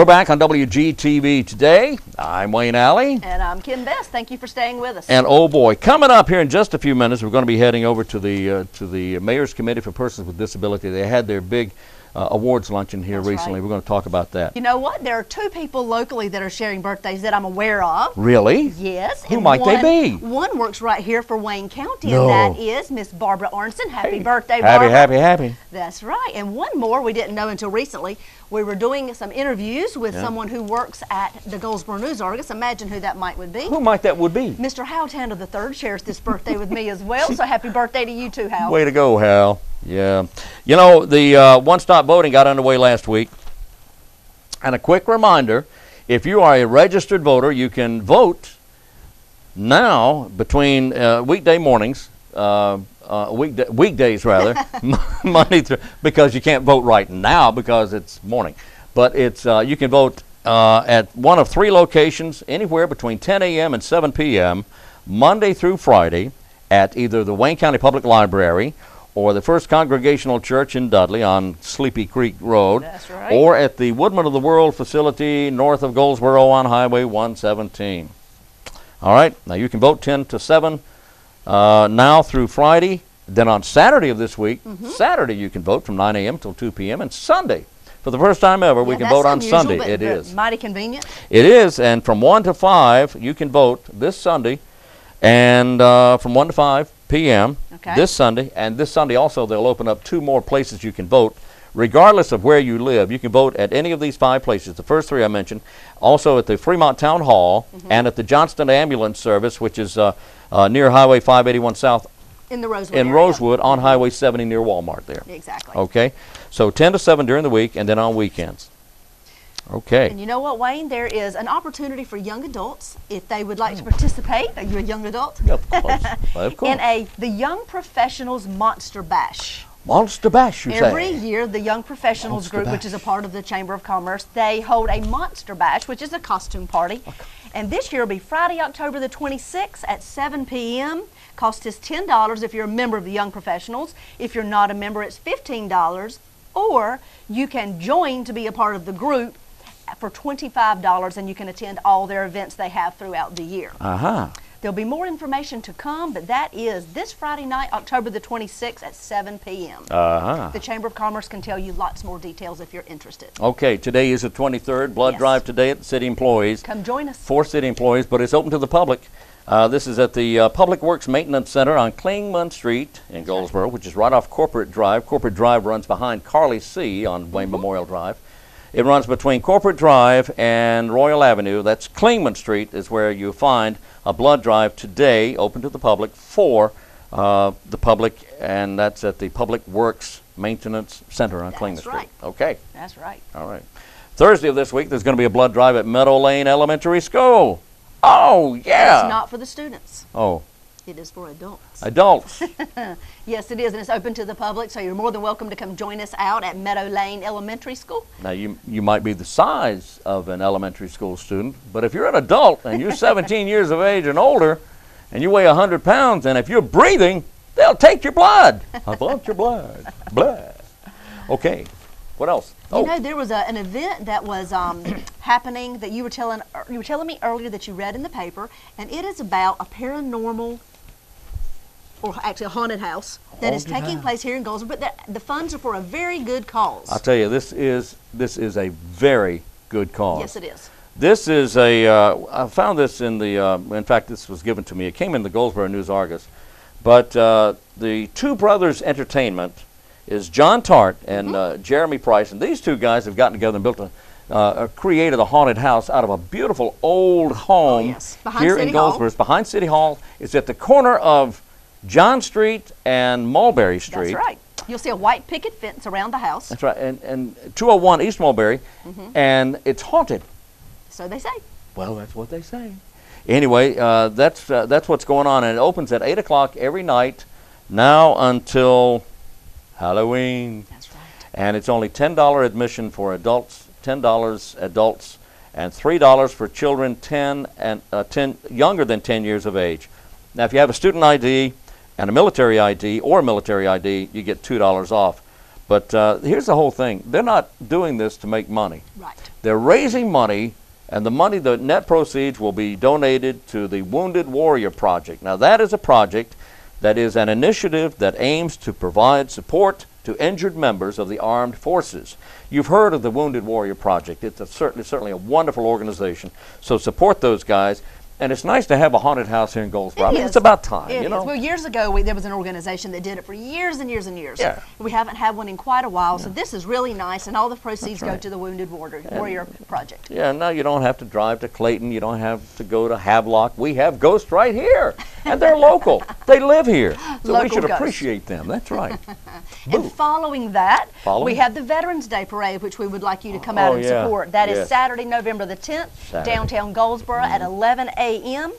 back on WGTV today. I'm Wayne Alley. And I'm Kim Best. Thank you for staying with us. And oh boy, coming up here in just a few minutes, we're going to be heading over to the Mayor's Committee for Persons with Disability. They had their big awards luncheon here recently. Right. We're going to talk about that. You know what? There are two people locally that are sharing birthdays that I'm aware of. Really? Yes. Who might they be? One works right here for Wayne County, and that is Miss Barbara Arnson. Happy birthday, Barbara. Happy. That's right. And one more we didn't know until recently. We were doing some interviews with someone who works at the Goldsboro News Argus. Imagine who that miuld be. Who might that would be? Mr. Hal Tanner III shares this birthday with me as well. So happy birthday to you too, Hal. Way to go, Hal. Yeah. You know, the one-stop voting got underway last week. And a quick reminder, if you are a registered voter, you can vote now between weekday mornings, weekdays rather, Monday through, because you can't vote right now because it's morning. But it's you can vote at one of three locations, anywhere between 10 a.m. and 7 p.m., Monday through Friday, at either the Wayne County Public Library or the First Congregational Church in Dudley on Sleepy Creek Road. That's right. Or at the Woodman of the World facility north of Goldsboro on Highway 117. All right, now you can vote 10 to 7 now through Friday. Then on Saturday of this week, Saturday you can vote from 9 a.m. till 2 p.m. And Sunday, for the first time ever, we can vote on Sunday. It is mighty convenient. It is, and from 1 to 5 you can vote this Sunday, and from 1 to 5 p.m. this Sunday, and this Sunday also they'll open up 2 more places you can vote. Regardless of where you live, you can vote at any of these 5 places. The first 3 I mentioned, also at the Fremont Town Hall and at the Johnston Ambulance Service, which is near Highway 581 South in the Rosewood in area. Rosewood on Highway 70 near Walmart there. Exactly. Okay, so 10 to 7 during the week and then on weekends. Okay. And you know what, Wayne? There is an opportunity for young adults, if they would like to participate. Are you a young adult? Yeah, of course. Of course. In the Young Professionals Monster Bash. Monster Bash, you say? Every year, the Young Professionals Group, which is a part of the Chamber of Commerce, they hold a Monster Bash, which is a costume party. And this year will be Friday, October the 26th at 7 p.m. Cost is $10 if you're a member of the Young Professionals. If you're not a member, it's $15. Or you can join to be a part of the group for $25, and you can attend all their events they have throughout the year. There'll be more information to come, but that is this Friday night, October the 26th at 7 p.m. The Chamber of Commerce can tell you lots more details if you're interested. Okay, today is the 23rd, blood drive today at the city employees. Come join us. For city employees, but it's open to the public. This is at the Public Works Maintenance Center on Clingman Street in Goldsboro, which is right off Corporate Drive. Corporate Drive runs behind Carly C. on Wayne Memorial Drive. It runs between Corporate Drive and Royal Avenue. That's Clingman Street is where you find a blood drive today, open to the public for the public, and that's at the Public Works Maintenance Center on Clingman Street. Okay. That's right. All right. Thursday of this week, there's going to be a blood drive at Meadow Lane Elementary School. Oh, yeah. It's not for the students. Oh. It is for adults. Adults. Yes, it is, and it's open to the public, so you're more than welcome to come join us out at Meadow Lane Elementary School. Now, you might be the size of an elementary school student, but if you're an adult and you're 17 years of age and older, and you weigh 100 pounds, and if you're breathing, they'll take your blood. I want your blood. Blood. Okay. What else? You know, there was an event that was happening that you were telling me earlier that you read in the paper, and it is about a paranormal, or actually a haunted house that is taking place here in Goldsboro. But the funds are for a very good cause. I'll tell you, this is a very good cause. Yes, it is. This is I found this in the. In fact, this was given to me. It came in the Goldsboro News Argus, but the Two Brothers Entertainment is John Tart and Jeremy Price, and these two guys have gotten together and built created a haunted house out of a beautiful old home here in Goldsboro. It's behind City Hall. It's at the corner of John Street and Mulberry Street. That's right. You'll see a white picket fence around the house. That's right, and 201 East Mulberry, and it's haunted. So they say. Well, that's what they say. Anyway, that's what's going on, and it opens at 8 o'clock every night, now until Halloween. That's right. And it's only $10 admission for adults, $10 adults, and $3 for children 10 younger than 10 years of age. Now, if you have a student ID and a military ID or a military ID, you get $2 off. But here's the whole thing. They're not doing this to make money. Right. They're raising money, and the money, the net proceeds, will be donated to the Wounded Warrior Project. Now, that is a project that is an initiative that aims to provide support to injured members of the armed forces. You've heard of the Wounded Warrior Project. It's certainly a wonderful organization. So support those guys. And it's nice to have a haunted house here in Goldsboro. I mean, it's about time, you know. Well, years ago, there was an organization that did it for years and years and years. Yeah. We haven't had one in quite a while, so this is really nice, and all the proceeds go to the Wounded Warrior Project. Yeah, no, you don't have to drive to Clayton. You don't have to go to Havelock. We have ghosts right here, and they're local. They live here, so Local we should ghosts. appreciate them. That's right. And following that, we have the Veterans Day Parade, which we would like you to come out and support. That is Saturday, November the 10th, downtown Goldsboro at 11 a.m.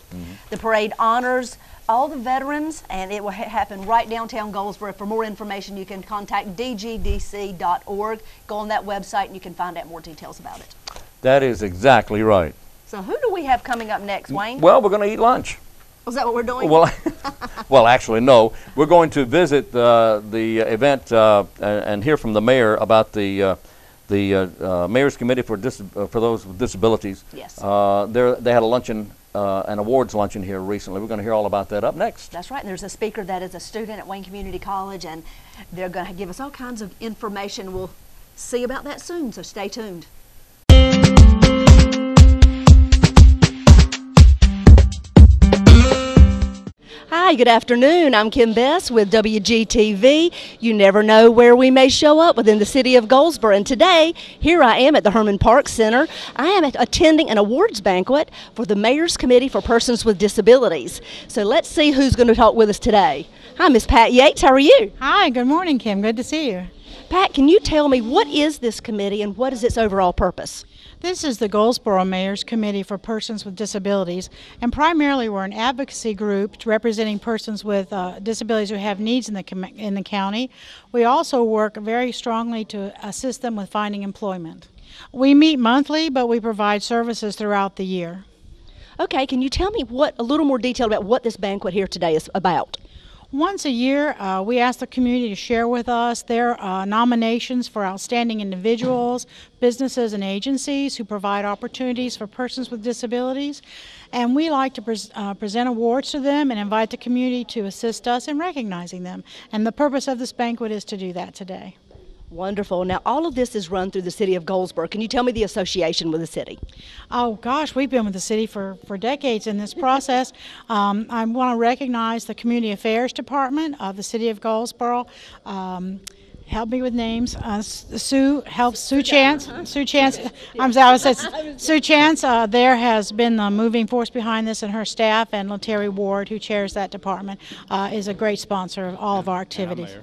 The parade honors all the veterans, and it will happen right downtown Goldsboro. For more information, you can contact dgdc.org. Go on that website, and you can find out more details about it. That is exactly right. So who do we have coming up next, Wayne? Well, we're going to eat lunch. Was that what we're doing? Well, well, actually, no. We're going to visit the event and hear from the mayor about the Mayor's Committee for those with disabilities. Yes. They had a luncheon, an awards luncheon here recently. We're going to hear all about that up next. That's right. And there's a speaker that is a student at Wayne Community College, and they're going to give us all kinds of information. We'll see about that soon, so stay tuned. Hi, good afternoon. I'm Kim Bess with WGTV. You never know where we may show up within the city of Goldsboro. And today, here I am at the Herman Park Center. I am attending an awards banquet for the Mayor's Committee for Persons with Disabilities. So let's see who's going to talk with us today. Hi, Miss Pat Yates. How are you? Hi, good morning, Kim. Good to see you. Pat, can you tell me what is this committee and what is its overall purpose? This is the Goldsboro Mayor's Committee for Persons with Disabilities, and primarily we're an advocacy group representing persons with disabilities who have needs in the county. We also work very strongly to assist them with finding employment. We meet monthly, but we provide services throughout the year. Okay, can you tell me a little more detail about what this banquet here today is about? Once a year, we ask the community to share with us their nominations for outstanding individuals, businesses, and agencies who provide opportunities for persons with disabilities. And we like to present awards to them and invite the community to assist us in recognizing them. And the purpose of this banquet is to do that today. Wonderful. Now, all of this is run through the city of Goldsboro. Can you tell me the association with the city? Oh, gosh, we've been with the city for decades in this process. I want to recognize the Community Affairs Department of the city of Goldsboro. Help me with names. Sue Chance. Sue Chance there has been the moving force behind this, and her staff, and Letary Ward, who chairs that department, is a great sponsor of all of our activities.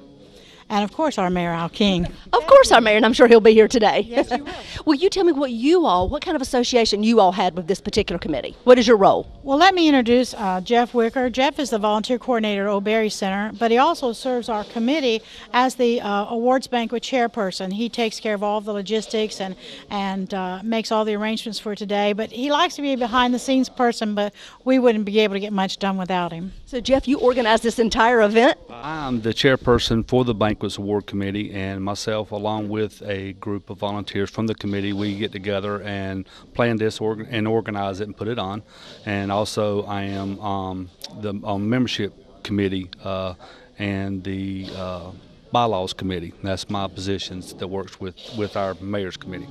And of course our Mayor, Al King. Of course our Mayor, and I'm sure he'll be here today. Yes, he will. Will you tell me what kind of association you all had with this particular committee? What is your role? Well, let me introduce Jeff Wicker. Jeff is the volunteer coordinator at O'Berry Center, but he also serves our committee as the awards banquet chairperson. He takes care of all the logistics and makes all the arrangements for today, but he likes to be a behind-the-scenes person, but we wouldn't be able to get much done without him. So Jeff, you organized this entire event? I'm the chairperson for the Banquets Award Committee, and myself, along with a group of volunteers from the committee, we get together and plan this and organize it and put it on. And also I am the membership committee and the bylaws committee. That's my positions that works with our mayor's committee.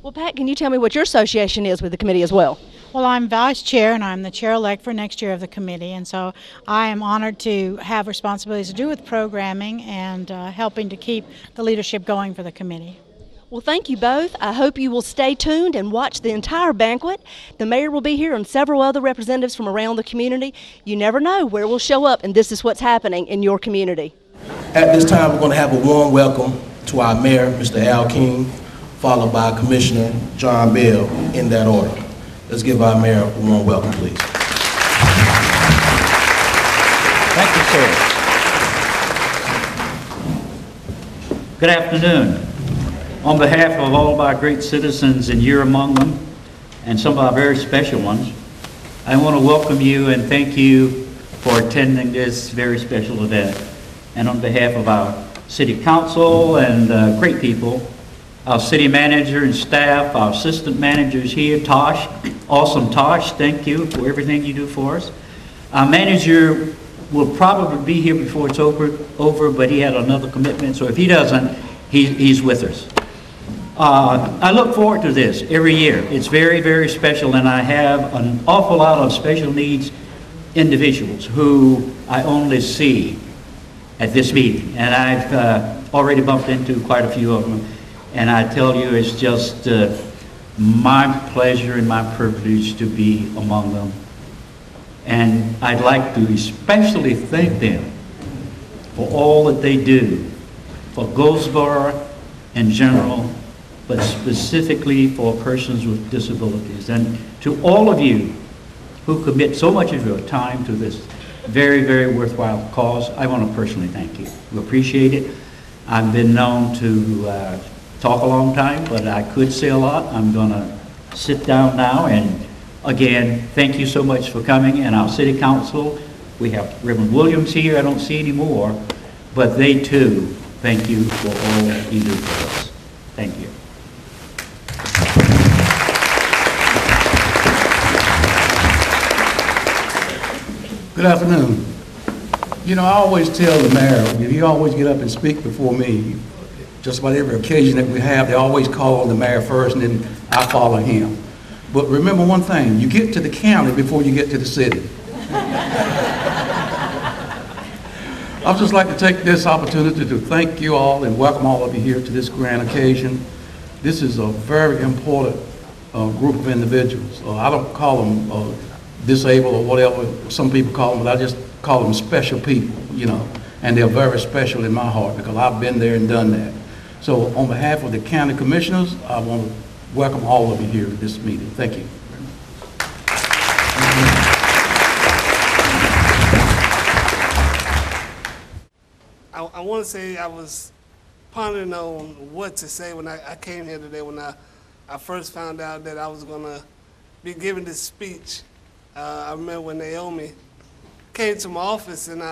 Well, Pat, can you tell me what your association is with the committee as well? Well, I'm vice chair, and I'm the chair-elect for next year of the committee, and so I am honored to have responsibilities to do with programming and helping to keep the leadership going for the committee. Well, thank you both. I hope you will stay tuned and watch the entire banquet. The mayor will be here and several other representatives from around the community. You never know where we'll show up, and this is what's happening in your community. At this time, we're going to have a warm welcome to our mayor, Mr. Al King, followed by Commissioner John Bell, in that order. Let's give our mayor a warm welcome, please. Thank you, sir. Good afternoon. On behalf of all of our great citizens, and you're among them, and some of our very special ones, I want to welcome you and thank you for attending this very special event. And on behalf of our city council and great people, our city manager and staff, our assistant managers here, Tosh, awesome Tosh, thank you for everything you do for us. Our manager will probably be here before it's over, but he had another commitment, so if he doesn't, he's with us. I look forward to this every year. It's very, very special, and I have an awful lot of special needs individuals who I only see at this meeting, and I've already bumped into quite a few of them, and I tell you, it's just my pleasure and my privilege to be among them. And I'd like to especially thank them for all that they do for Goldsboro in general, but specifically for persons with disabilities. And to all of you who commit so much of your time to this very, very worthwhile cause, I want to personally thank you. We appreciate it. I've been known to talk a long time, but I could say a lot. I'm going to sit down now, and again, thank you so much for coming. And our city council, we have Reverend Williams here, I don't see any more, but they too thank you for all you do for us. Thank you. Good afternoon. You know, I always tell the mayor, he always get up and speak before me. Just about every occasion that we have, they always call on the mayor first, and then I follow him. But remember one thing, you get to the county before you get to the city. I'd just like to take this opportunity to thank you all and welcome all of you here to this grand occasion. This is a very important group of individuals. I don't call them disabled or whatever some people call them, but I just call them special people, you know, and they're very special in my heart because I've been there and done that. So on behalf of the county commissioners, I want to welcome all of you here to this meeting. Thank you. I want to say I was pondering on what to say when I came here today, when I first found out that I was going to be giving this speech. I remember when Naomi came to my office and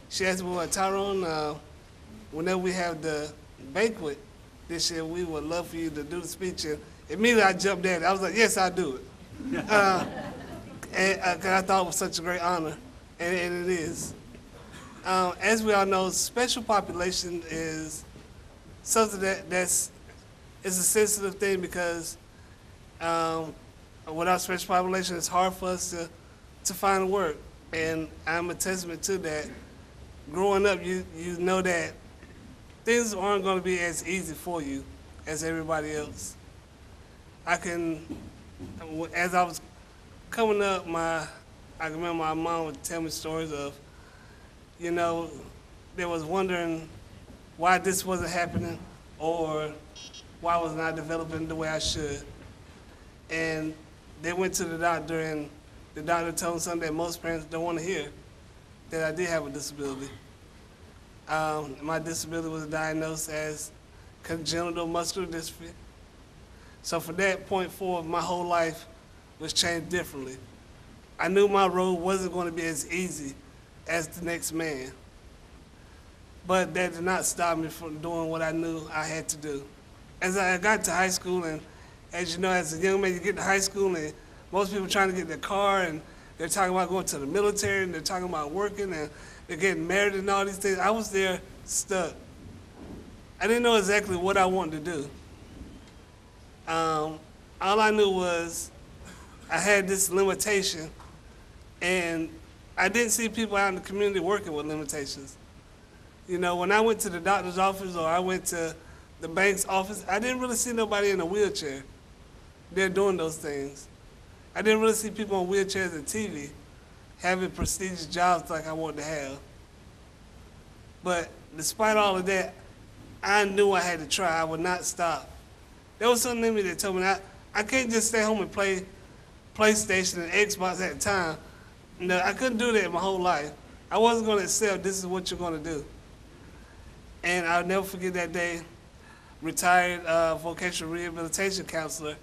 she asked me, well, Tyrone, whenever we have the banquet this year, we would love for you to do the speech. And immediately I jumped at it. I was like, yes, I'll do it. And 'cause I thought it was such a great honor, and it is. As we all know, special population is something that's a sensitive thing because without special population, it's hard for us to find work. And I'm a testament to that. Growing up, you know that things aren't going to be as easy for you as everybody else. As I was coming up, I can remember my mom would tell me stories of, you know, they was wondering why this wasn't happening or why I was not developing the way I should. And they went to the doctor, and the doctor told them something that most parents don't want to hear, that I did have a disability. My disability was diagnosed as congenital muscular dystrophy. So from that point forward, my whole life was changed differently. I knew my road wasn't going to be as easy as the next man. But that did not stop me from doing what I knew I had to do. As I got to high school, and as you know, as a young man, you get to high school, and most people trying to get their car, and they're talking about going to the military, and they're talking about working, and they're getting married and all these things. I was there stuck. I didn't know exactly what I wanted to do. All I knew was I had this limitation, and I didn't see people out in the community working with limitations. You know, when I went to the doctor's office or I went to the bank's office, I didn't really see nobody in a wheelchair. They're doing those things. I didn't really see people on wheelchairs and TV having prestigious jobs like I wanted to have. But despite all of that, I knew I had to try. I would not stop. There was something in me that told me I can't just stay home and play PlayStation and Xbox at the time. No, I couldn't do that my whole life. I wasn't going to accept this is what you're going to do. And I'll never forget that day, retired vocational rehabilitation counselor,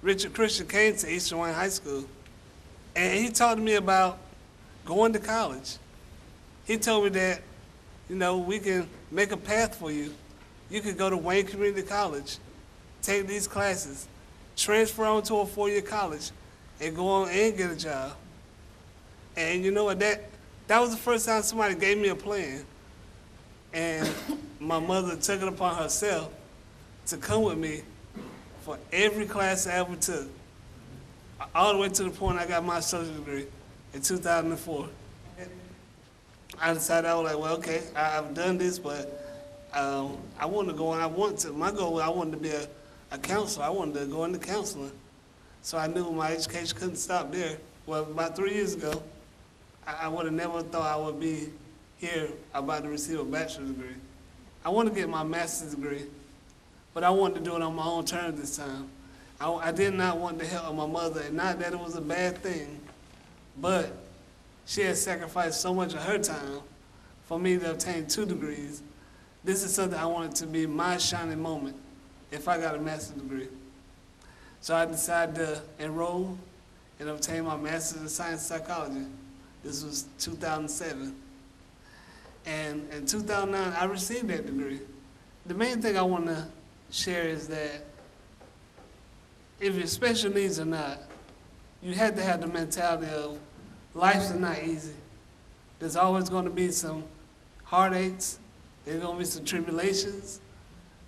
Richard Christian, came to Eastern Wayne High School. And he talked to me about going to college. He told me that you know, we can make a path for you. You could go to Wayne Community College, take these classes, transfer on to a 4-year college, and go on and get a job. And you know what, that was the first time somebody gave me a plan. And my mother took it upon herself to come with me for every class I ever took, all the way to the point I got my associate degree in 2004. I decided, I was like, well, okay, I've done this, but I wanted to go on. My goal was I wanted to be a counselor. I wanted to go into counseling. So I knew my education couldn't stop there. Well, about 3 years ago, I would have never thought I would be here about to receive a bachelor's degree. I wanted to get my master's degree, but I wanted to do it on my own terms this time. I did not want the help of my mother, and not that it was a bad thing, but she had sacrificed so much of her time for me to obtain 2 degrees. This is something I wanted to be my shining moment if I got a master's degree. So I decided to enroll and obtain my master's in science psychology. This was 2007. And in 2009, I received that degree. The main thing I want to share is that if you're special needs or not, you have to have the mentality of life's not easy. There's always going to be some heartaches. There's going to be some tribulations.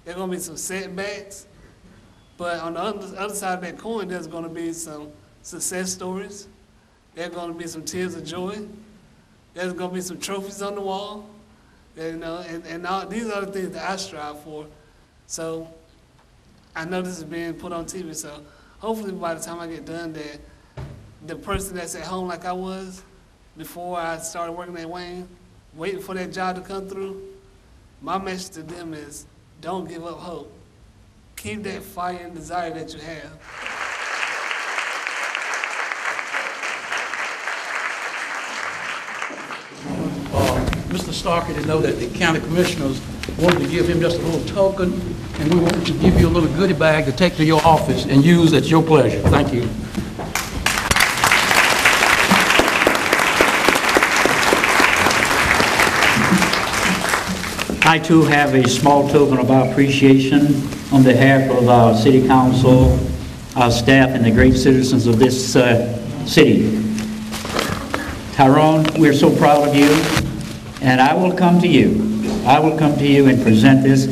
There's going to be some setbacks. But on the other side of that coin, there's going to be some success stories. There's going to be some tears of joy. There's going to be some trophies on the wall. You know, and all, these are the things that I strive for. So I know this is being put on TV, so hopefully by the time I get done, that the person that's at home like I was before I started working at Wayne, waiting for that job to come through, my message to them is don't give up hope. Keep that fire and desire that you have. Mr. Starkey to know that the county commissioners wanted to give him just a little token, and we want to give you a little goodie bag to take to your office and use at your pleasure. Thank you. I too have a small token of our appreciation on behalf of our city council, our staff, and the great citizens of this city. Tyrone, we're so proud of you, and I will come to you. I will come to you and present this,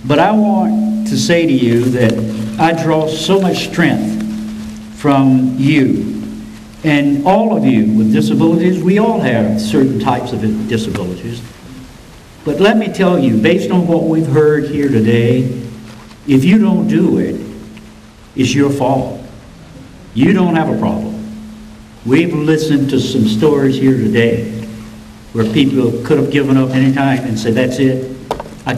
but I want to say to you that I draw so much strength from you. And all of you with disabilities, we all have certain types of disabilities. But let me tell you, based on what we've heard here today, if you don't do it, it's your fault. You don't have a problem. We've listened to some stories here today where people could have given up any time and said, that's it, I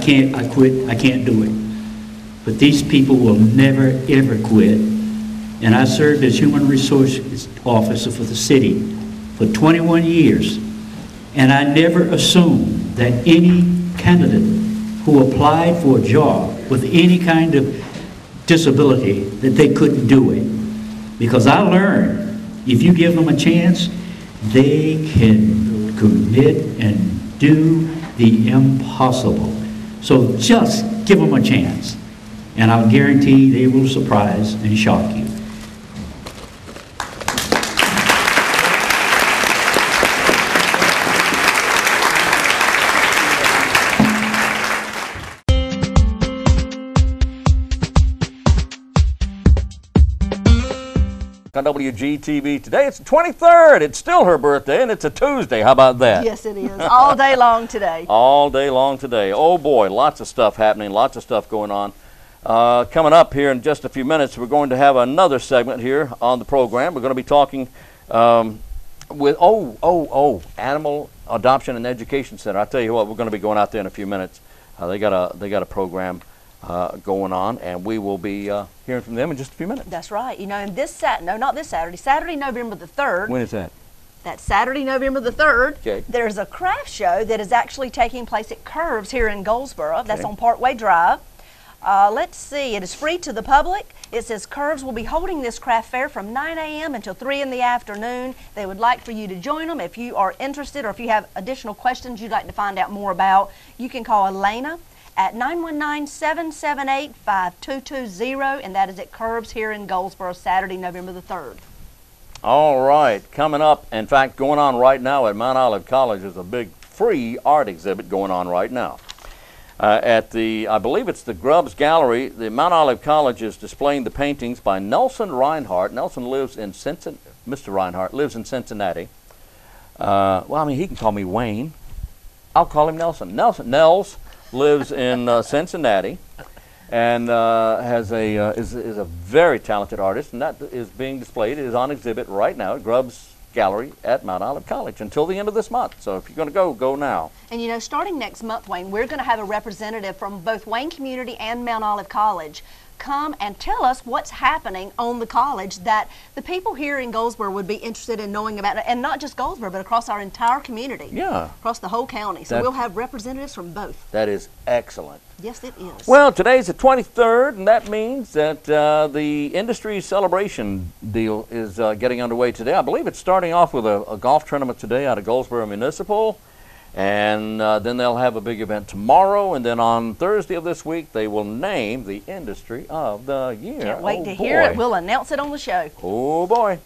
quit, I can't do it. But these people will never, ever quit. And I served as Human Resources Officer for the city for 21 years. And I never assumed that any candidate who applied for a job with any kind of disability, that they couldn't do it. Because I learned, if you give them a chance, they can commit and do the impossible. So just give them a chance, and I'll guarantee they will surprise and shock you. On WGTV today, it's the 23rd. It's still her birthday, and it's a Tuesday. How about that? Yes, it is. All day long today. All day long today. Oh boy, lots of stuff happening, lots of stuff going on. Coming up here in just a few minutes, we're going to have another segment here on the program. We're going to be talking with Animal Adoption and Education Center. I tell you what, we're going to be going out there in a few minutes. They got a program going on, and we will be hearing from them in just a few minutes. That's right. You know, and Saturday, November the 3rd. When is that? That's Saturday, November the 3rd. Okay. There's a craft show that is actually taking place at Curves here in Goldsboro. Okay. That's on Parkway Drive. Let's see, it is free to the public. It says Curves will be holding this craft fair from 9 a.m. until 3 in the afternoon. They would like for you to join them. If you are interested or if you have additional questions you'd like to find out more about, you can call Elena at 919-778-5220, and that is at Curves here in Goldsboro, Saturday, November the 3rd. All right, coming up, in fact, going on right now at Mount Olive College is a big free art exhibit going on right now. At the, I believe it's the Grubbs Gallery, the Mount Olive College is displaying the paintings by Nelson Reinhardt. Nelson lives in Cincinnati. Mr. Reinhardt lives in Cincinnati. Well, I mean, he can call me Wayne. I'll call him Nelson. Nels lives in Cincinnati, and is a very talented artist, and that is being displayed. It is on exhibit right now at Grubbs Gallery at Mount Olive College until the end of this month. So if you're going to go, go now. And you know, starting next month, Wayne, we're going to have a representative from both Wayne Community and Mount Olive College come and tell us what's happening on the college that the people here in Goldsboro would be interested in knowing about, and not just Goldsboro, but across our entire community. Yeah. Across the whole county. So we'll have representatives from both. That is excellent. Yes, it is. Well, today's the 23rd, and that means that the industry celebration deal is getting underway today. I believe it's starting off with a golf tournament today out of Goldsboro Municipal. And then they'll have a big event tomorrow, and then on Thursday of this week, they will name the Industry of the Year. Can't wait to hear it. We'll announce it on the show. Oh, boy.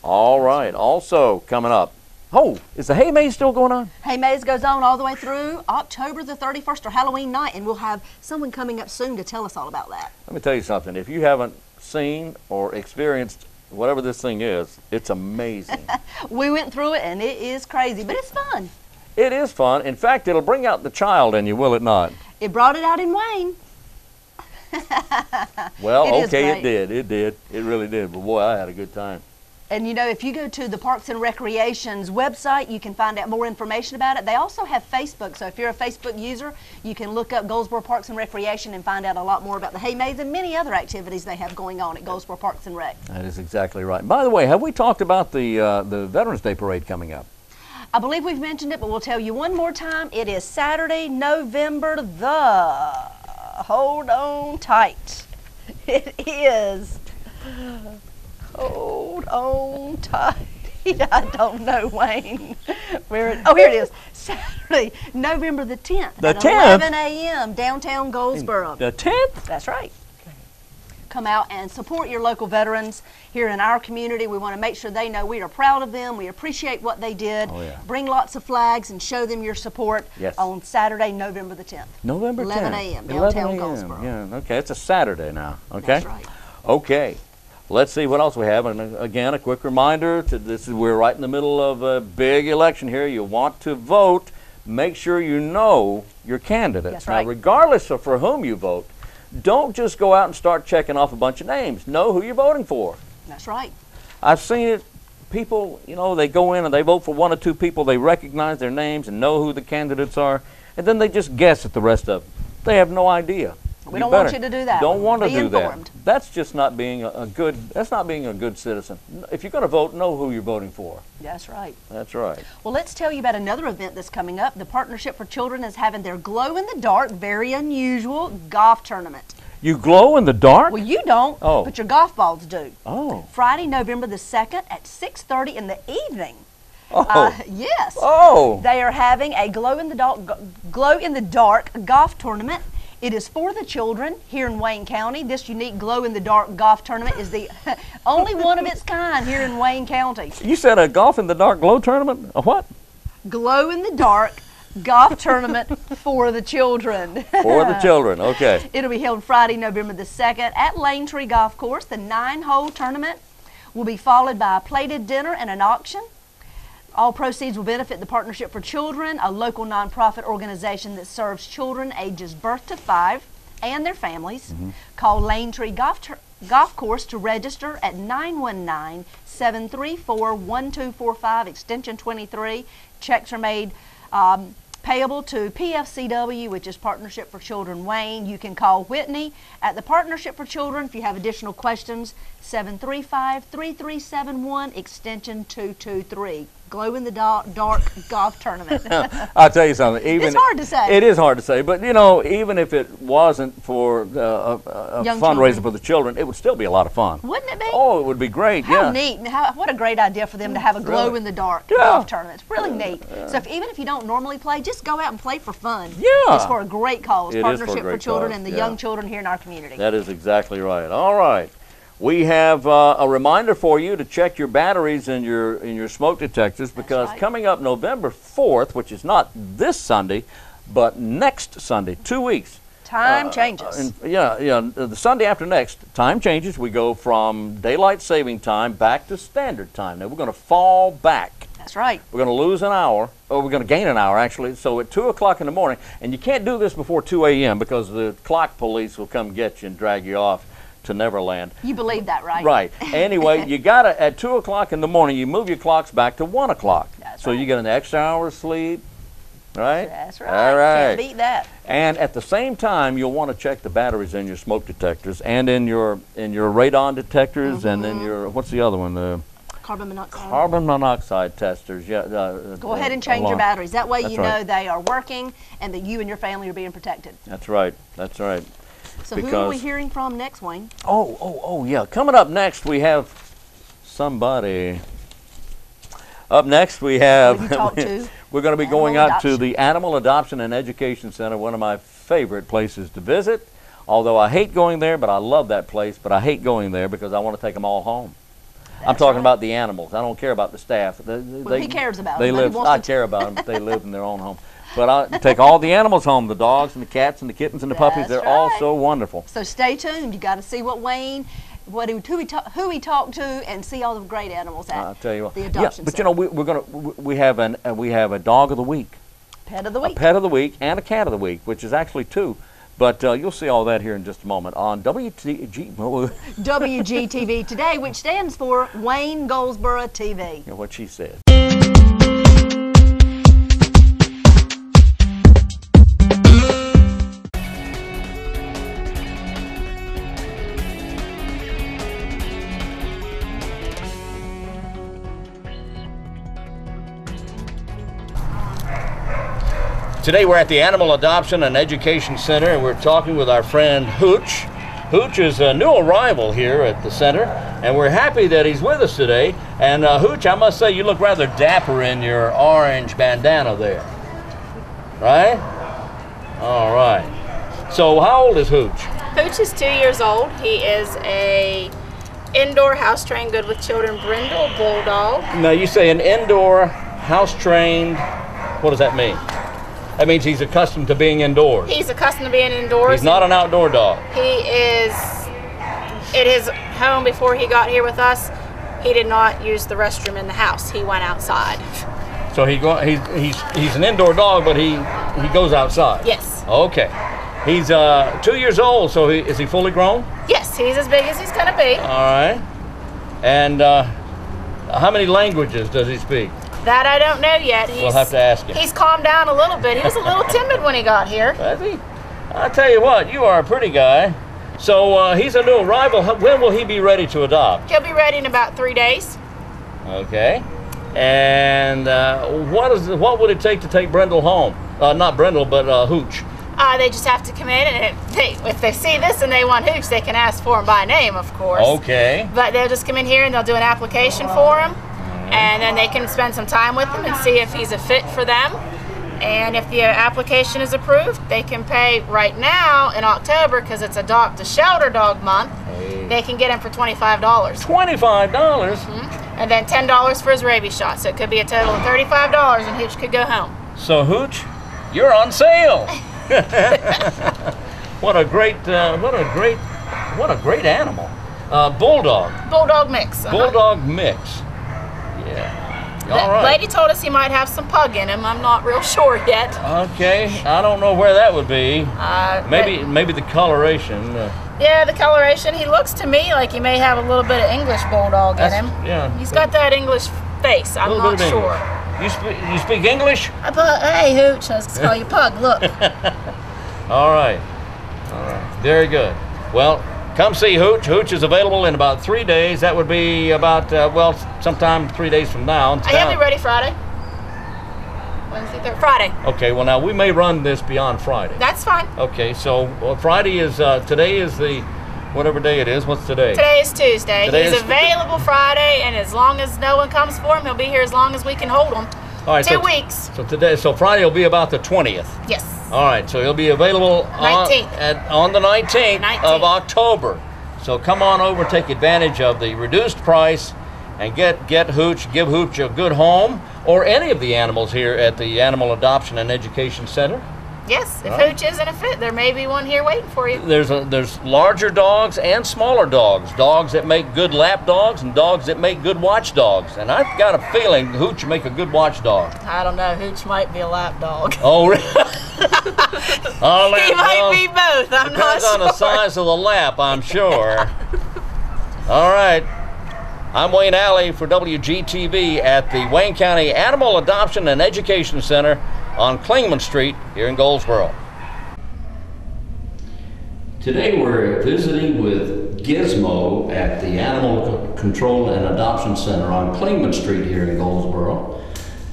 All right. Also, coming up. Oh, is the Hay Maze still going on? Hay Maze goes on all the way through October the 31st, or Halloween night, and we'll have someone coming up soon to tell us all about that. Let me tell you something. If you haven't seen or experienced whatever this thing is, it's amazing. We went through it, and it is crazy, but it's fun. It is fun. In fact, it'll bring out the child in you, will it not? It brought it out in Wayne. Well, okay, it did. It did. It really did. But boy, I had a good time. And you know, if you go to the Parks and Recreation's website, you can find out more information about it. They also have Facebook, so if you're a Facebook user, you can look up Goldsboro Parks and Recreation and find out a lot more about the Hay Maze and many other activities they have going on at Goldsboro Parks and Rec. That is exactly right. By the way, have we talked about the Veterans Day Parade coming up? I believe we've mentioned it, but we'll tell you one more time. It is Saturday, November the... Hold on tight. It is... Hold on tight. I don't know, Wayne. Oh, here it is. Saturday, November the 10th. The 10th? 11 a.m. downtown Goldsboro. The 10th? That's right. Come out and support your local veterans here in our community. We want to make sure they know we are proud of them. We appreciate what they did. Oh, yeah. Bring lots of flags and show them your support on Saturday, November the 10th. November 10th. 11 a.m. downtown Goldsboro. Yeah, okay. It's a Saturday now, okay? That's right. Okay. Let's see what else we have. And again, a quick reminder, we're right in the middle of a big election here. You want to vote. Make sure you know your candidates. That's right. Now, regardless of for whom you vote, don't just go out and start checking off a bunch of names. Know who you're voting for. That's right. I've seen it. People, you know, they go in and they vote for one or two people. They recognize their names and know who the candidates are, and then they just guess at the rest of them. They have no idea. We don't want you to do that. Don't want to do informed. that. That's just not being a good. That's not being a good citizen. If you're going to vote, know who you're voting for. That's right. That's right. Well, let's tell you about another event that's coming up. The Partnership for Children is having their glow-in-the-dark, very unusual golf tournament. You glow in the dark? Well, you don't, but your golf balls do. Oh. Friday, November the 2nd at 6:30 in the evening. Oh. Yes. Oh. They are having a glow-in-the-dark golf tournament. It is for the children here in Wayne County. This unique glow-in-the-dark golf tournament is the only one of its kind here in Wayne County. You said a golf-in-the-dark glow tournament? A what? Glow-in-the-dark golf tournament for the children. For the children, okay. It'll be held Friday, November the 2nd at Lane Tree Golf Course. The 9-hole tournament will be followed by a plated dinner and an auction. All proceeds will benefit the Partnership for Children, a local nonprofit organization that serves children ages birth to 5 and their families. Call Lane Tree Golf Course to register at 919-734-1245, extension 23. Checks are made payable to PFCW, which is Partnership for Children Wayne. You can call Whitney at the Partnership for Children if you have additional questions, 735-3371, extension 223. glow-in-the-dark golf tournament. I'll tell you something. Even it's hard to say. It is hard to say, but you know, even if it wasn't for a fundraiser for the children, it would still be a lot of fun. Wouldn't it be? Oh, it would be great. How neat! What a great idea for them to have a glow-in-the-dark golf tournament. It's really neat. So even if you don't normally play, just go out and play for fun. Yeah. It's for a great cause. It Partnership is for a for great children cause. and the young children here in our community. That is exactly right. All right. We have a reminder for you to check your batteries in your smoke detectors, because coming up November 4th, which is not this Sunday, but next Sunday, 2 weeks. Time changes. The Sunday after next, time changes. We go from daylight saving time back to standard time. Now we're going to fall back. That's right. We're going to lose an hour, or we're going to gain an hour actually. So at 2 o'clock in the morning, and you can't do this before 2 a.m. because the clock police will come get you and drag you off to Neverland. You believe that, right? Right. Anyway, you got to, at 2 o'clock in the morning, you move your clocks back to 1 o'clock. So you get an extra hour of sleep, right? That's right. All right. Can't beat that. And at the same time, you'll want to check the batteries in your smoke detectors and in your radon detectors and in your, what's the other one? The carbon monoxide. Carbon monoxide testers. Yeah. Go ahead and change your batteries. That way That's you know right. they are working and that you and your family are being protected. That's right. That's right. So who are we hearing from next, Wayne? Oh, yeah. Coming up next, we have somebody. Up next, we have, we're going to be going out to the Animal Adoption and Education Center, one of my favorite places to visit. Although I hate going there, but I love that place, but I hate going there because I want to take them all home. I'm talking about the animals. I don't care about the staff. He cares about them. I care about them, but they live in their own home. But I take all the animals home, the dogs and the cats and the kittens and the puppies. They're all so wonderful. So stay tuned. You got to see what Wayne, who he talked to, and see all the great animals at I'll tell you what. the adoption but center. you know, we have a dog of the week. Pet of the week. A pet of the week and a cat of the week, which is actually 2. But you'll see all that here in just a moment on WGTV Today, which stands for Wayne Goldsboro TV. You know what she said. Today we're at the Animal Adoption and Education Center, and we're talking with our friend Hooch. Hooch is a new arrival here at the center, and we're happy that he's with us today. And Hooch, I must say you look rather dapper in your orange bandana there. Right? All right. So how old is Hooch? Hooch is 2 years old. He is a indoor house-trained good with children brindle bulldog. Now you say an indoor house-trained, what does that mean? That means he's accustomed to being indoors. He's accustomed to being indoors. He's not an outdoor dog. He is at his home before he got here with us. He did not use the restroom in the house. He went outside. So he's an indoor dog, but he goes outside. Yes. Okay. He's 2 years old, so is he fully grown? Yes, he's as big as he's gonna be. All right. And how many languages does he speak? That I don't know yet. We'll have to ask him. He's calmed down a little bit. He was a little timid when he got here. Has he? I tell you what, you are a pretty guy. So he's a new arrival. When will he be ready to adopt? He'll be ready in about 3 days. Okay. And what would it take to take Brindle home? Not Brindle, but Hooch. They just have to come in, and if they see this and they want Hooch, they can ask for him by name, of course. Okay. But they'll just come in here and they'll do an application for him, and then they can spend some time with him and see if he's a fit for them. And if the application is approved, they can pay right now in October, because it's Adopt a Shelter Dog Month. They can get him for $25. $25? Mm-hmm. And then $10 for his rabies shot. So it could be a total of $35, and Hooch could go home. So Hooch, you're on sale. What a great animal. Bulldog. Bulldog mix. Bulldog mix. Yeah. All right. Lady told us he might have some pug in him. I'm not real sure yet. Okay, I don't know where that would be. Maybe the coloration. Yeah, the coloration. He looks to me like he may have a little bit of English bulldog in him. Yeah. He's got that English face. I'm not sure. You speak English? Hey, Hooch, let's call you Pug. Look. All right. Very good. Well, Come see Hooch. Hooch is available in about 3 days. That would be about, well, sometime 3 days from now. I have it ready Friday. Wednesday, Thursday, Friday. Okay, well, now we may run this beyond Friday. That's fine. Okay, so Friday is, today is the, whatever day it is. What's today? Today is Tuesday. He's available Friday, and as long as no one comes for him, he'll be here as long as we can hold him. All right, 2 weeks. So Friday will be about the 20th. Yes. All right, so he'll be available on the 19th of October. So come on over, take advantage of the reduced price, and get Hooch, give Hooch a good home, or any of the animals here at the Animal Adoption and Education Center. Yes, if Hooch isn't a fit, there may be one here waiting for you. There's larger dogs and smaller dogs. Dogs that make good lap dogs and dogs that make good watch dogs. And I've got a feeling Hooch make a good watch dog. I don't know. Hooch might be a lap dog. Oh, really? He might be both. I'm not sure. Depends on the size of the lap, I'm sure. All right. I'm Wayne Alley for WGTV at the Wayne County Animal Adoption and Education Center on Clingman Street here in Goldsboro. Today we're visiting with Gizmo at the Animal Control and Adoption Center on Clingman Street here in Goldsboro.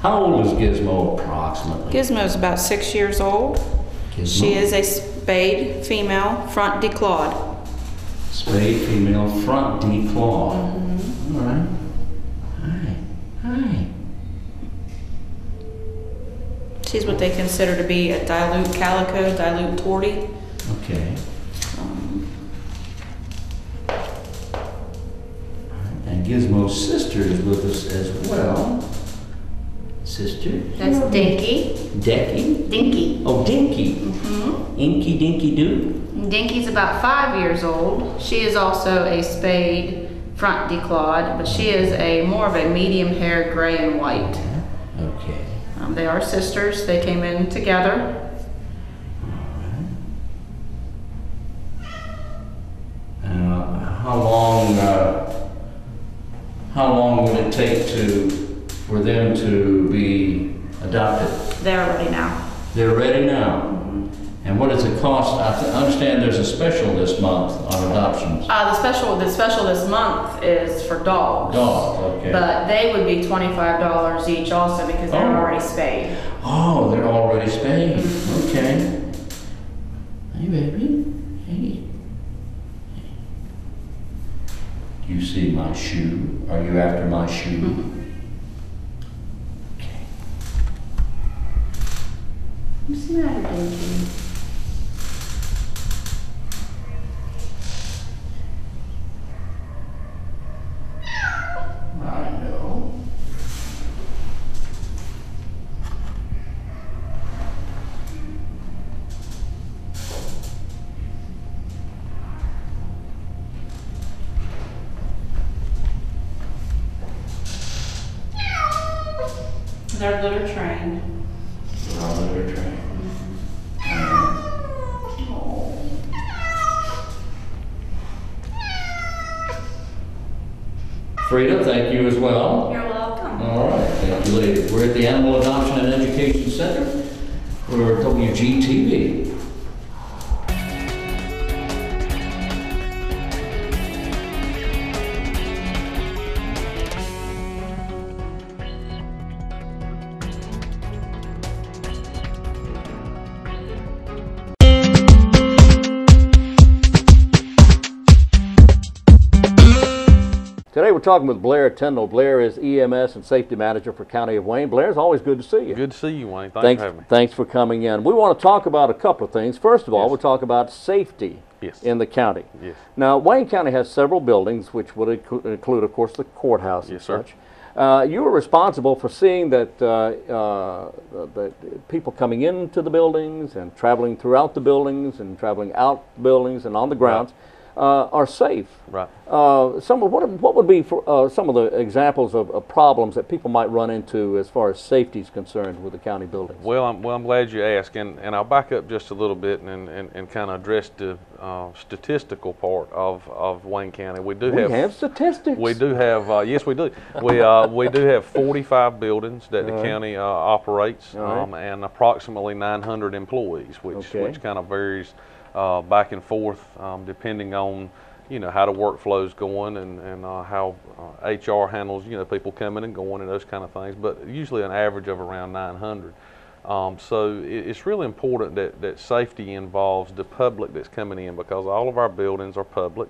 How old is Gizmo approximately? Gizmo's about 6 years old. Gizmo. She is a spayed female front declawed. Spayed female front declawed. Mm-hmm. All right. Hi. She's what they consider to be a dilute calico, dilute tortie. Okay. And Gizmo's sister is with us as well. Sister? That's Dinky. Decky? Dinky. Oh, Dinky. Mm-hmm. Inky Dinky Doo? Dinky's about 5 years old. She is also a spayed front declawed, but she is more of a medium hair gray and white. Okay. They are sisters. They came in together. How long will it take for them to be adopted? They're ready now. They're ready now. Mm-hmm. And what does it cost? I understand there's a special this month on adoptions. The special this month is for dogs. Dogs, okay. But they would be $25 each also because they're already spayed. Oh, they're already spayed. Mm-hmm. Okay. Hey, baby. Hey. Do you see my shoe? Are you after my shoe? Mm-hmm. Okay. What's the matter, Dinky? I know. They're litter trained. They're all litter trained. Frida, thank you as well. You're welcome. All right, thank you, ladies. We're at the Animal Adoption and Education Center for WGTV. Today we're talking with Blair Tyndall. Blair is EMS and Safety Manager for County of Wayne. Blair, it's always good to see you. Good to see you, Wayne. Thanks for having me. Thanks for coming in. We want to talk about a couple of things. First of all, we'll talk about safety in the county. Yes. Now, Wayne County has several buildings, which would include, of course, the courthouse and such. You were responsible for seeing that the people coming into the buildings and traveling throughout the buildings and traveling out the buildings and on the grounds are safe. Right. What would be some of the examples of problems that people might run into as far as safety is concerned with the county buildings? Well, I'm glad you asked, and I'll back up just a little bit and kind of address the statistical part of Wayne County. We have statistics. We do have yes, we do. We do have 45 buildings that the county operates, and approximately 900 employees, which kind of varies back and forth depending on you know, how the workflow's going and how HR handles, you know, people coming and going and those kind of things, but usually an average of around 900. So it's really important that safety involves the public that's coming in, because all of our buildings are public.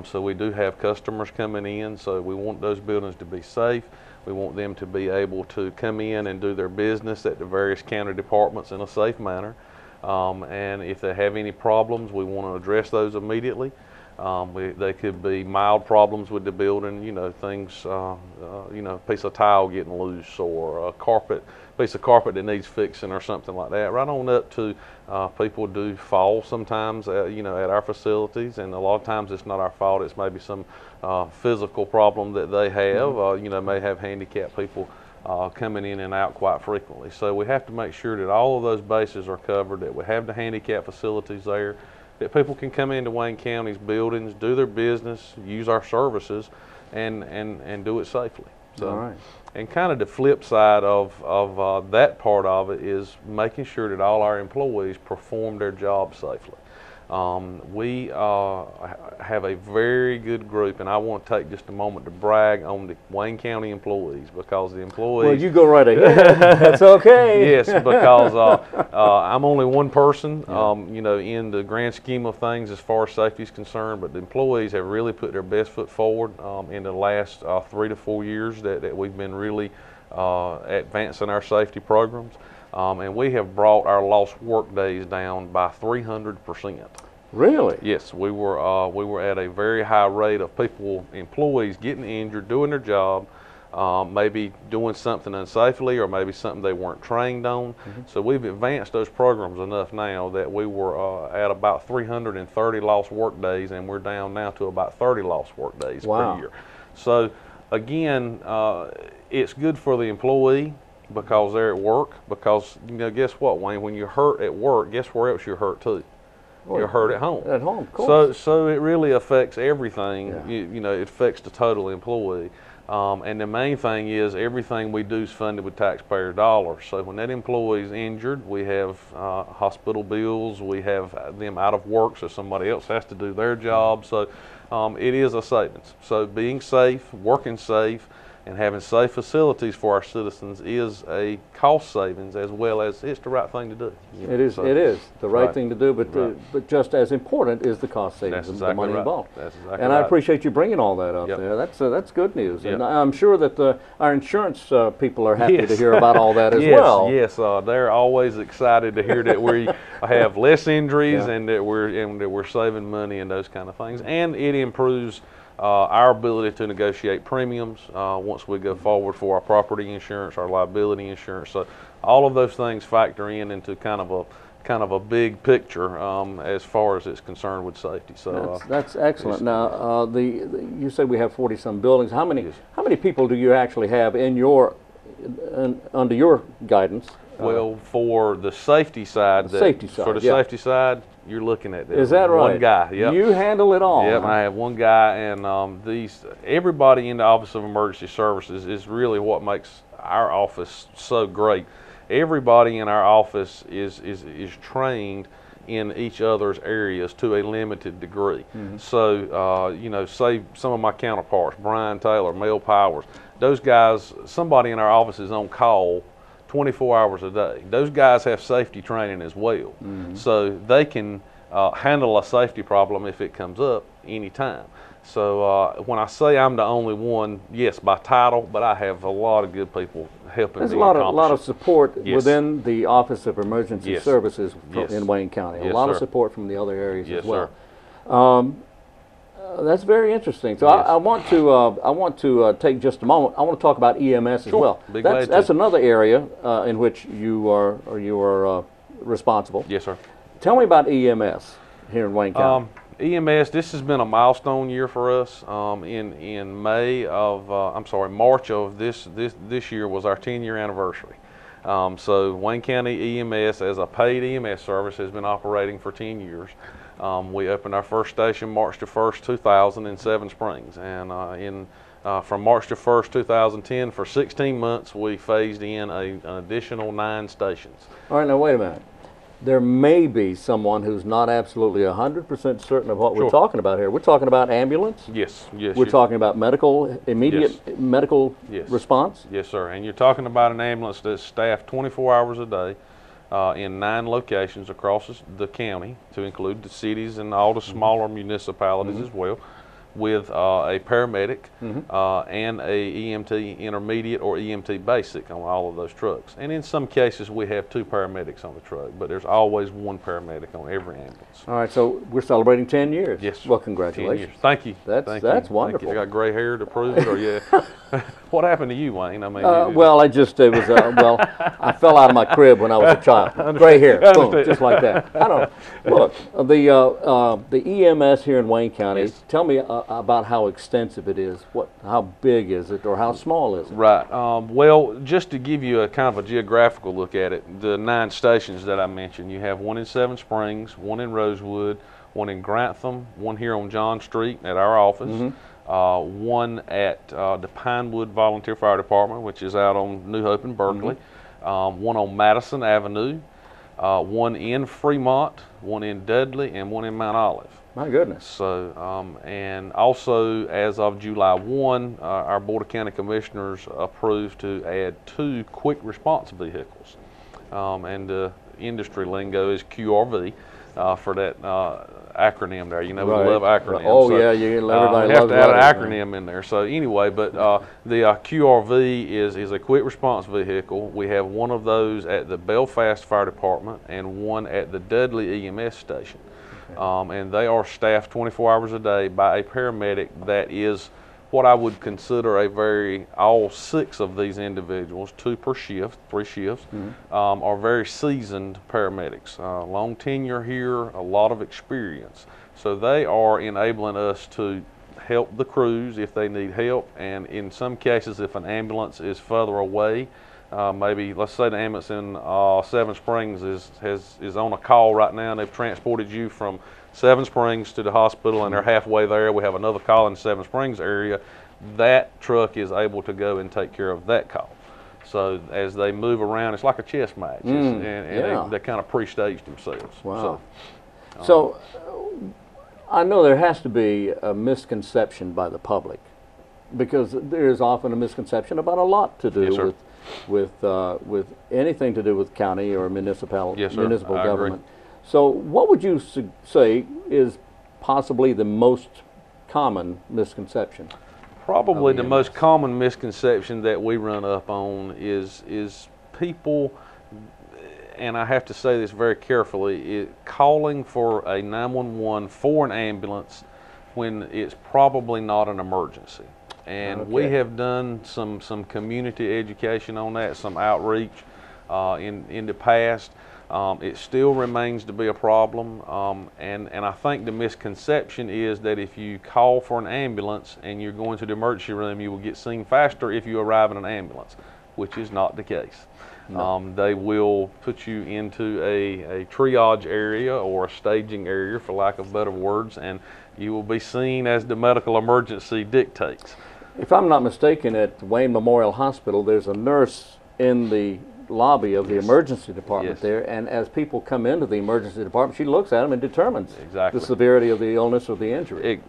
So we do have customers coming in, so we want those buildings to be safe. We want them to be able to come in and do their business at the various county departments in a safe manner. And if they have any problems, we want to address those immediately. They could be mild problems with the building, you know, things, you know, a piece of tile getting loose, or a piece of carpet that needs fixing or something like that, right on up to people do fall sometimes, you know, at our facilities, and a lot of times it's not our fault, it's maybe some physical problem that they have, you know, may have handicapped people coming in and out quite frequently. So we have to make sure that all of those bases are covered, that we have the handicap facilities there, that people can come into Wayne County's buildings, do their business, use our services, and do it safely. So, all right. And kind of the flip side of that part of it is making sure that all our employees perform their job safely. We have a very good group, and I want to take just a moment to brag on the Wayne County employees, because the employees... Well, you go right ahead. That's okay. Yes, because I'm only one person, you know, in the grand scheme of things as far as safety is concerned, but the employees have really put their best foot forward in the last 3 to 4 years that we've been really advancing our safety programs. And we have brought our lost work days down by 300%. Really? Yes, we were at a very high rate of employees getting injured, doing their job, maybe doing something unsafely, or maybe something they weren't trained on. So we've advanced those programs enough now that we were at about 330 lost work days, and we're down now to about 30 lost work days per year. So again, it's good for the employee, because they're at work, because, you know, guess what, Wayne, when you're hurt at work, guess where else you're hurt too? You're hurt at home. At home, of course. So it really affects everything. You know, it affects the total employee. And the main thing is everything we do is funded with taxpayer dollars. So when that employee is injured, we have hospital bills, we have them out of work, so somebody else has to do their job. So it is a savings. So being safe, working safe, and having safe facilities for our citizens is a cost savings, as well as it's the right thing to do. It is the right thing to do, but just as important is the cost savings and the money involved. That's exactly and I appreciate you bringing all that up there. That's good news. And I'm sure that our insurance people are happy to hear about all that as well. Yes, they're always excited to hear that we have less injuries and that we're saving money and those kind of things, and it improves our ability to negotiate premiums once we go forward for our property insurance, our liability insurance. So all of those things factor into kind of a big picture as far as it's concerned with safety. So that's excellent. Now, you said we have 40-some buildings. How many people do you actually have in under your guidance? Well, for the safety side, safety side, you're looking at is that right? One guy. Yep. You handle it all. Yep, I have one guy, and everybody in the Office of Emergency Services is really what makes our office so great. Everybody in our office is trained in each other's areas to a limited degree. So, you know, say some of my counterparts, Brian Taylor, Mel Powers, those guys, somebody in our office is on call 24 hours a day. Those guys have safety training as well. So they can handle a safety problem if it comes up anytime. So when I say I'm the only one, yes, by title, but I have a lot of good people helping me. There's a lot of support within the Office of Emergency Services in Wayne County. A lot of support from the other areas as well. That's very interesting. So I want to take just a moment. I want to talk about EMS as well. That's another area in which you are responsible. Yes, sir. Tell me about EMS here in Wayne County. EMS, this has been a milestone year for us. In March of this year was our 10-year anniversary. So Wayne County EMS, as a paid EMS service, has been operating for 10 years. We opened our first station March the 1st, 2000 in Seven Springs, and from March the 1st, 2010, for 16 months, we phased in an additional 9 stations. All right, now wait a minute. there may be someone who's not absolutely 100% certain of what Sure. we're talking about here. We're talking about ambulance. Yes, yes. We're talking about immediate Yes. medical Yes. response. Yes, sir. And you're talking about an ambulance that's staffed 24 hours a day in 9 locations across the county, to include the cities and all the smaller municipalities as well, with a paramedic and a EMT intermediate or EMT basic on all of those trucks. And in some cases we have 2 paramedics on the truck, but there's always 1 paramedic on every ambulance. All right, so we're celebrating 10 years. Yes. Well, 10 congratulations. years. Thank you. That's Thank wonderful. Thank you. I got gray hair to prove it, or yeah. What happened to you, Wayne? I mean, Well, I just well, I fell out of my crib when I was a child. Gray hair, boom, just like that. I don't look the EMS here in Wayne County. Yes. Tell me about how extensive it is. How big is it, or how small is it? Right. Well, just to give you a kind of a geographical look at it, the 9 stations that I mentioned, you have 1 in Seven Springs, 1 in Rosewood, 1 in Grantham, 1 here on John Street at our office, 1 at the Pinewood Volunteer Fire Department, which is out on New Hope in Berkeley, 1 on Madison Avenue, 1 in Fremont, 1 in Dudley, and 1 in Mount Olive. My goodness. So, and also as of July 1, our Board of County Commissioners approved to add 2 quick response vehicles. And industry lingo is QRV for that acronym there. You know, we love acronyms. Oh, so, yeah, everybody we have loves to add an that. acronym in there. So anyway, but the QRV is a quick response vehicle. We have 1 of those at the Belfast Fire Department and 1 at the Dudley EMS station. And they are staffed 24 hours a day by a paramedic that is what I would consider all 6 of these individuals, 2 per shift, 3 shifts, are very seasoned paramedics. Long tenure here, a lot of experience. So they are enabling us to help the crews if they need help, and in some cases if an ambulance is further away, maybe let's say the ambulance in Seven Springs is on a call right now and they've transported you from Seven Springs to the hospital and they're halfway there. We have another call in the Seven Springs area. That truck is able to go and take care of that call. So as they move around, it's like a chess match, they kind of pre-stage themselves. Wow. So I know there has to be a misconception by the public, because there is often a misconception about a lot to do with anything to do with county or municipal government. So what would you say is possibly the most common misconception? Probably the most common misconception that we run up on is people, and I have to say this very carefully, calling for a 911 for an ambulance when it's probably not an emergency. And we have done some community education on that, some outreach in the past. It still remains to be a problem, and I think the misconception is that if you call for an ambulance and you're going to the emergency room, you will get seen faster if you arrive in an ambulance, which is not the case. No. They will put you into a triage area or a staging area, for lack of better words, and you will be seen as the medical emergency dictates. If I'm not mistaken, at Wayne Memorial Hospital, there's a nurse in the lobby of the emergency department there, and as people come into the emergency department, she looks at them and determines the severity of the illness or the injury.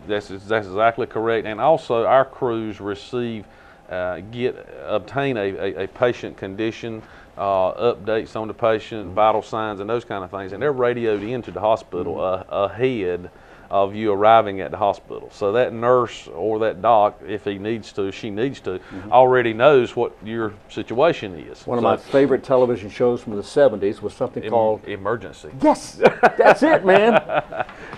That's exactly correct. And also our crews obtain a patient condition, updates on the patient, vital signs and those kind of things, and they're radioed into the hospital ahead of you arriving at the hospital. So that nurse or that doc, if she needs to, already knows what your situation is. One of my favorite television shows from the 70s was something called Emergency. Yes, that's it, man.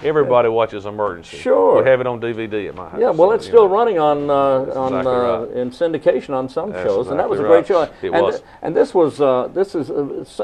Everybody watches Emergency. Sure. We have it on DVD at my house. Yeah, well, it's still running on right. in syndication on some That's shows, and that was a exactly great right. show. It was. And this was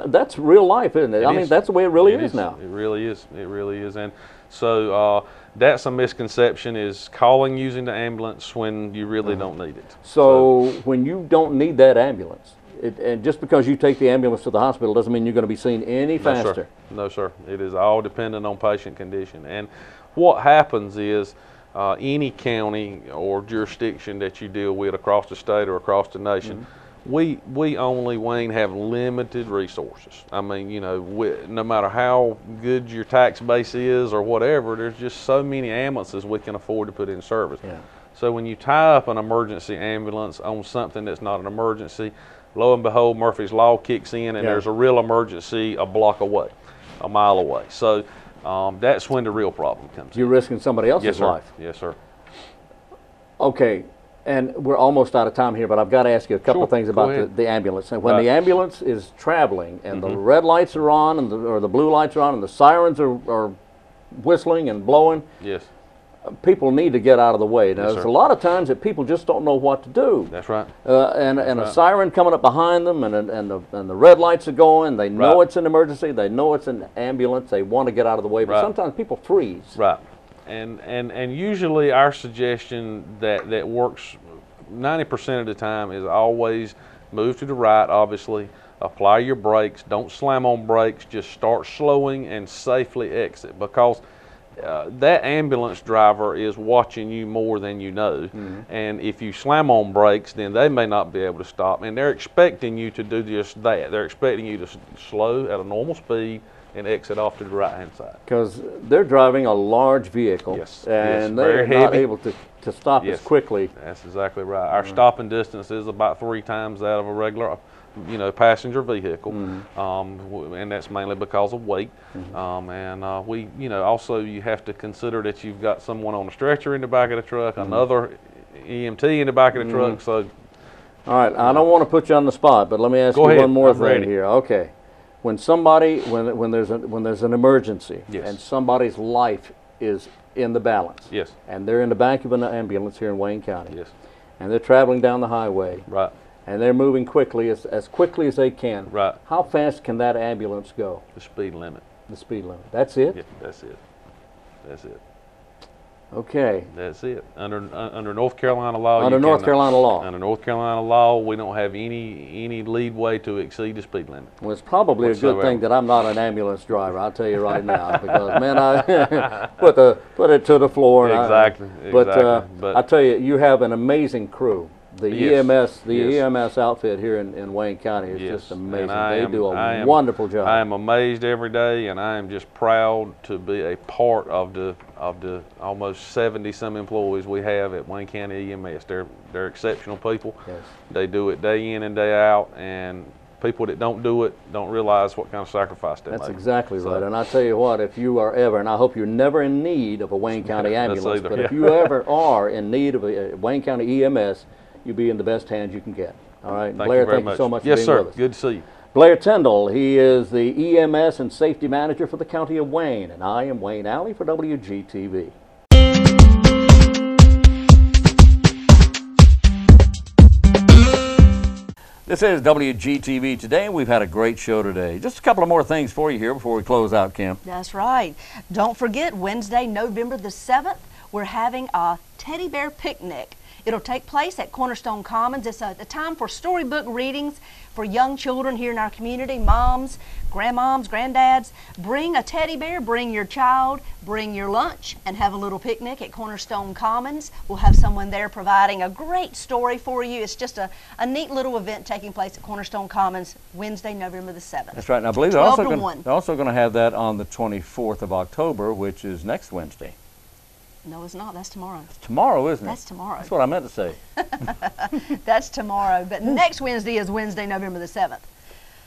that's real life, isn't it? I mean, that's the way it really is now. It really is. It really is. And so that's a misconception, is calling using the ambulance when you really don't need it. So when you don't need that ambulance, and just because you take the ambulance to the hospital doesn't mean you're going to be seen any faster. No, sir. It is all dependent on patient condition. And what happens is any county or jurisdiction that you deal with across the state or across the nation we only, Wayne, have limited resources. I mean, you know, no matter how good your tax base is or whatever, there's just so many ambulances we can afford to put in service. Yeah. So when you tie up an emergency ambulance on something that's not an emergency, lo and behold, Murphy's Law kicks in, and there's a real emergency a block away, a mile away. So that's when the real problem comes in. You're risking somebody else's life. Yes, sir. Okay, and we're almost out of time here, but I've got to ask you a couple of things about the ambulance. And when the ambulance is traveling and the red lights are on and or the blue lights are on and the sirens are whistling and blowing, yes, people need to get out of the way. Now, there's a lot of times that people just don't know what to do. That's right. And a siren coming up behind them, and the red lights are going. They know it's an emergency. They know it's an ambulance. They want to get out of the way, but sometimes people freeze. Right. And usually our suggestion that works 90% of the time is always move to the right, obviously. Apply your brakes. Don't slam on brakes. Just start slowing and safely exit, because that ambulance driver is watching you more than you know. And if you slam on brakes, then they may not be able to stop. And they're expecting you to do just that. They're expecting you to slow at a normal speed and exit off to the right-hand side. Because they're driving a large vehicle, and they're not able to stop as quickly. That's exactly right. Our stopping distance is about 3 times that of a regular, you know, passenger vehicle, and that's mainly because of weight. We, you know, also you have to consider that you've got someone on a stretcher in the back of the truck, another EMT in the back of the truck. So, all right, I don't want to put you on the spot, but let me ask you one more thing here. Okay, when somebody, when there's an emergency and somebody's life is in the balance, and they're in the back of an ambulance here in Wayne County, and they're traveling down the highway, and they're moving quickly, as quickly as they can. How fast can that ambulance go? The speed limit. The speed limit. That's it? Yeah, that's it. That's it. Okay. That's it. Under North Carolina law. Under North Carolina law. Under North Carolina law, we don't have any leadway to exceed the speed limit. Well, it's probably a good thing that I'm not an ambulance driver. I'll tell you right now, because man, I put it to the floor. Exactly. But I tell you, you have an amazing crew. The EMS outfit here in Wayne County is just amazing. They do a wonderful job. I am amazed every day, and I am just proud to be a part of the almost 70-some employees we have at Wayne County EMS. They're exceptional people. They do it day in and day out, and people that don't do it don't realize what kind of sacrifice they make. That's exactly right. And I tell you what, if you are ever, and I hope you're never in need of a Wayne County ambulance, but if you ever are in need of a Wayne County EMS, you'll be in the best hands you can get. All right, Blair, thank you so much for being with us. Yes, sir. Good to see you. Blair TYNDALL, he is the EMS and Safety Manager for the County of Wayne, and I am Wayne Alley for WGTV. This is WGTV Today. We've had a great show today. Just a couple of more things for you here before we close out, Kim. That's right. Don't forget, Wednesday, November the 7th, we're having a teddy bear picnic. It'll take place at Cornerstone Commons. It's a time for storybook readings for young children here in our community. Moms, grandmoms, granddads, bring a teddy bear, bring your child, bring your lunch, and have a little picnic at Cornerstone Commons. We'll have someone there providing a great story for you. It's just a neat little event taking place at Cornerstone Commons Wednesday, November the 7th. That's right. And I believe they're also going to have that on the 24th of October, which is next Wednesday. No, it's not. That's tomorrow. It's tomorrow, isn't it? That's tomorrow. That's what I meant to say. That's tomorrow. But next Wednesday is Wednesday, November the 7th.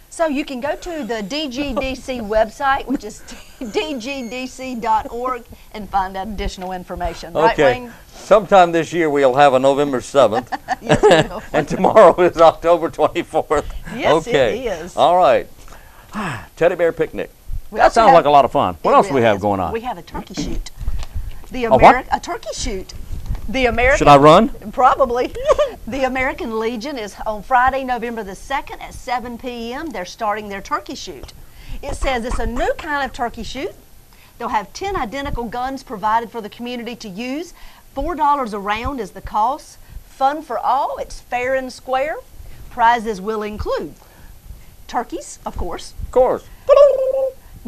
So you can go to the DGDC website, which is dgdc.org, and find out additional information. Right, Wayne? Sometime this year we'll have a November 7th. Yes, we will. And tomorrow is October 24th. Yes, it is. All right. Teddy bear picnic. That sounds like a lot of fun. What else do we have going on? We have a turkey shoot. A turkey shoot. Should I run? Probably. The American Legion is on Friday, November the 2nd at 7 p.m. They're starting their turkey shoot. It says it's a new kind of turkey shoot. They'll have 10 identical guns provided for the community to use. $4 a round is the cost. Fun for all. It's fair and square. Prizes will include turkeys, of course. Of course.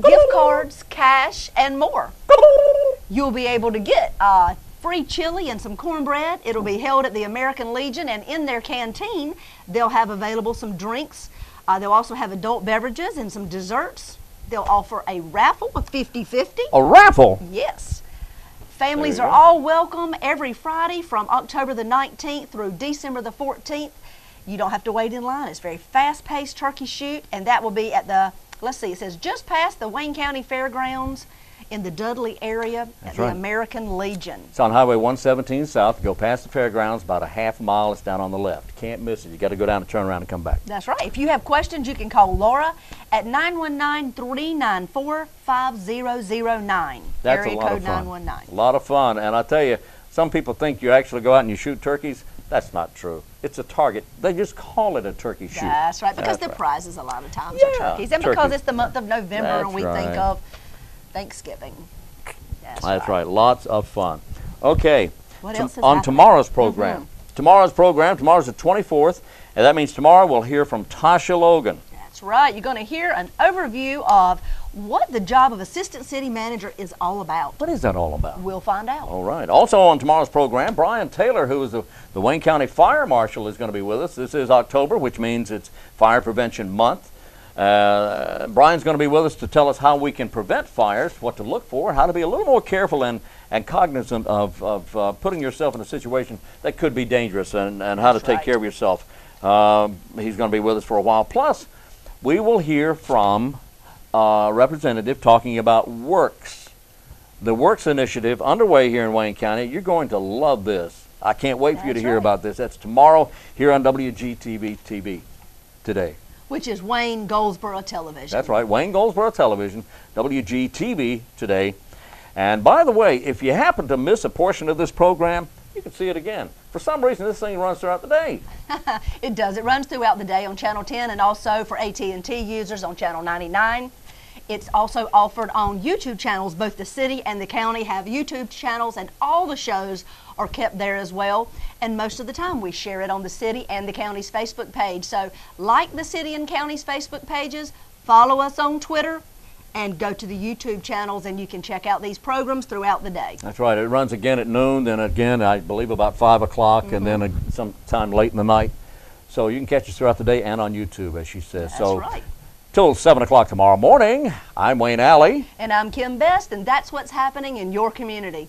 Gift cards, cash, and more. You'll be able to get a free chili and some cornbread. It'll be held at the American Legion, and in their canteen, they'll have available some drinks. They'll also have adult beverages and some desserts. They'll offer a raffle with 50-50. A raffle? Yes. Families are all welcome every Friday from October the 19th through December the 14th. You don't have to wait in line. It's a very fast-paced turkey shoot, and that will be at the, let's see, it says just past the Wayne County Fairgrounds in the Dudley area at the American Legion. It's on Highway 117 South. Go past the fairgrounds, about a half a mile. It's down on the left. Can't miss it. You got to go down and turn around and come back. That's right. If you have questions, you can call Laura at 919-394-5009. That's area a lot code of fun. 919. A lot of fun. And I tell you, some people think you actually go out and you shoot turkeys. That's not true. It's a target. They just call it a turkey shoot. That's right, because the prizes a lot of times are turkeys. And because it's the month of November and we think of Thanksgiving. That's right. Lots of fun. Okay. What else is on happening? tomorrow's program. Tomorrow's the 24th, and that means tomorrow we'll hear from Tasha Logan. That's right. You're going to hear an overview of what the job of assistant city manager is all about. What is that all about? We'll find out. All right. Also on tomorrow's program, Brian Taylor, who is the Wayne County Fire Marshal, is going to be with us. This is October, which means it's Fire Prevention Month. Brian's going to be with us to tell us how we can prevent fires, what to look for, how to be a little more careful and cognizant of putting yourself in a situation that could be dangerous, and how to take care of yourself. He's going to be with us for a while. Plus, we will hear from a representative talking about Works. The Works initiative underway here in Wayne County. You're going to love this. I can't wait for you to hear about this. That's tomorrow here on WGTV TV today. Which is Wayne Goldsboro Television. That's right, Wayne Goldsboro Television, WGTV today. And by the way, if you happen to miss a portion of this program, you can see it again. For some reason, this thing runs throughout the day. It does. It runs throughout the day on Channel 10 and also for AT&T users on Channel 99. It's also offered on YouTube channels. Both the city and the county have YouTube channels, and all the shows are kept there as well. And most of the time we share it on the city and the county's Facebook page. So like the city and county's Facebook pages, follow us on Twitter, and go to the YouTube channels, and you can check out these programs throughout the day. That's right. It runs again at noon, then again, I believe, about 5 o'clock, and then sometime late in the night. So you can catch us throughout the day and on YouTube, as she says. That's right. Till 7 o'clock tomorrow morning, I'm Wayne Alley. And I'm Kim Best, and that's what's happening in your community.